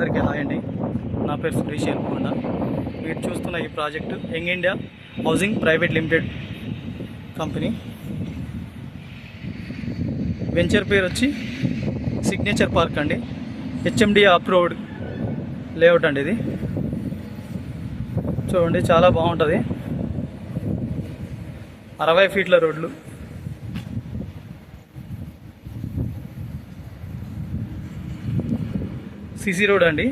అందరికీ హాయ్ అండి. నా పేరు సురేష్ ఎల్కొండ. మీరు చూస్తున్న ఈ project young India housing private limited company. Venture పేరు వచ్చి సిగ్నేచర్ పార్క్ అండి. హెచ్ఎండి అప్రూవ్డ్ లేఅవుట్ అండి. ఇది చూడండి, చాలా బాగుంటుంది. 60 ఫీట్ల రోడ్లు, సిసి రోడ్ అండి.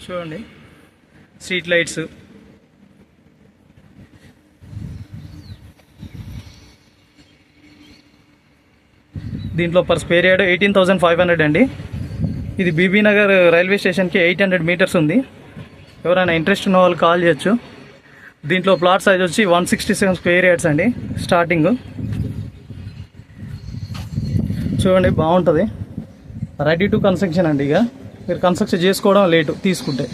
చూడండి, స్ట్రీట్ లైట్స్, దీంట్లో పర్ స్క్వేర్ యార్డ్ 18,500 అండి. ఇది బీబీ నగర్ రైల్వే స్టేషన్కి 800 మీటర్స్ ఉంది. ఎవరైనా ఇంట్రెస్ట్ ఉన్న వాళ్ళు కాల్ చేయొచ్చు. దీంట్లో ప్లాట్ సైజ్ వచ్చి 167 స్క్వేర్ యార్డ్స్ అండి. స్టార్టింగ్ చూడండి, బాగుంటుంది. రెడీ టు కన్స్ట్రక్షన్ అండి. ఇక మీరు కన్స్ట్రక్షన్ చేసుకోవడం లేటు తీసుకుంటే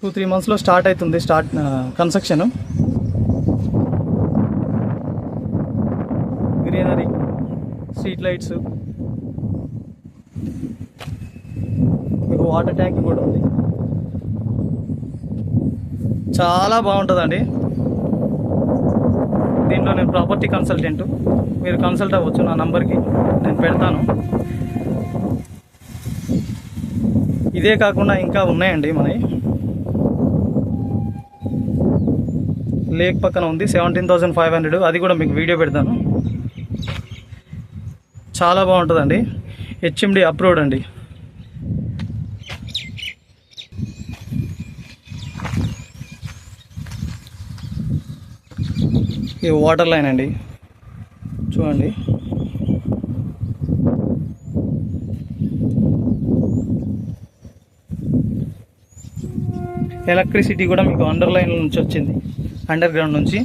2-3 మంత్స్లో స్టార్ట్ అవుతుంది కన్స్ట్రక్షన్. గ్రీనరీ, స్ట్రీట్ లైట్స్, మీకు వాటర్ ట్యాంక్ కూడా ఉంది. చాలా బాగుంటుందండి. దీంట్లో నేను ప్రాపర్టీ కన్సల్టెంట్, మీరు కన్సల్ట్ అవ్వచ్చు. నా నంబర్కి నేను పెడతాను. ఇదే కాకుండా ఇంకా ఉన్నాయండి మనవి. లేక్ పక్కన ఉంది 17,500, అది కూడా మీకు వీడియో పెడతాను. చాలా బాగుంటుందండి. హెచ్ఎండి అప్రూవ్డ్ అండి. ఇది వాటర్ లైన్ అండి. చూడండి, ఎలక్ట్రిసిటీ కూడా మీకు అండర్ లైన్ నుంచి వచ్చింది, అండర్ గ్రౌండ్ నుంచి.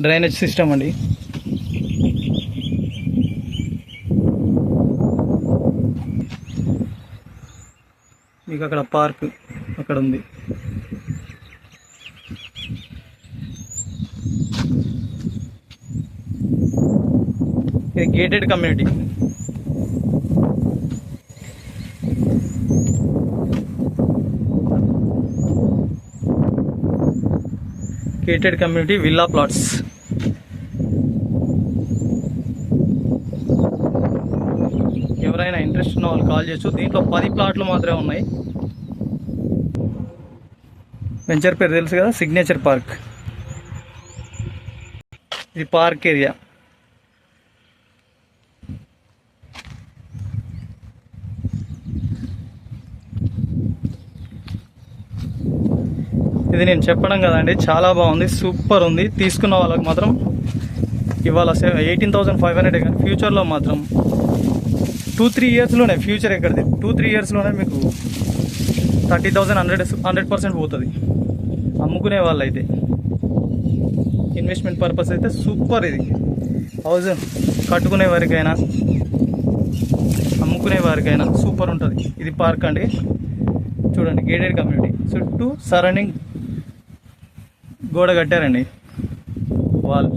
డ్రైనేజ్ సిస్టమ్ అండి. మీకు అక్కడ పార్క్ అక్కడ ఉంది. ఇది gated community. Gated community villa plots. ఎవరైనా ఇంట్రెస్ట్ ఉన్న వాళ్ళు కాల్ చేయొచ్చు. దీంట్లో 10 ప్లాట్లు మాత్రమే ఉన్నాయి. వెంచర్ పేరు తెలుసు కదా, సిగ్నేచర్ పార్క్. ఇది పార్క్ ఏరియా. ఇది నేను చెప్పడం కదండి, చాలా బాగుంది, సూపర్ ఉంది. తీసుకున్న వాళ్ళకి మాత్రం ఇవాళ 18,500 కానీ ఫ్యూచర్లో మాత్రం 2-3 ఇయర్స్లోనే, ఫ్యూచర్ ఎక్కడిది 2-3 ఇయర్స్లోనే మీకు 30,000 100% పోతుంది. అమ్ముకునే వాళ్ళు అయితే, ఇన్వెస్ట్మెంట్ పర్పస్ అయితే సూపర్. ఇది హౌస్ కట్టుకునే వారికైనా అమ్ముకునే వారికైనా సూపర్ ఉంటుంది. ఇది పార్క్ అండి. చూడండి, గేటెడ్ కమ్యూనిటీ, చుట్టూ సరౌండింగ్ గోడ కట్టారండి, వాల్.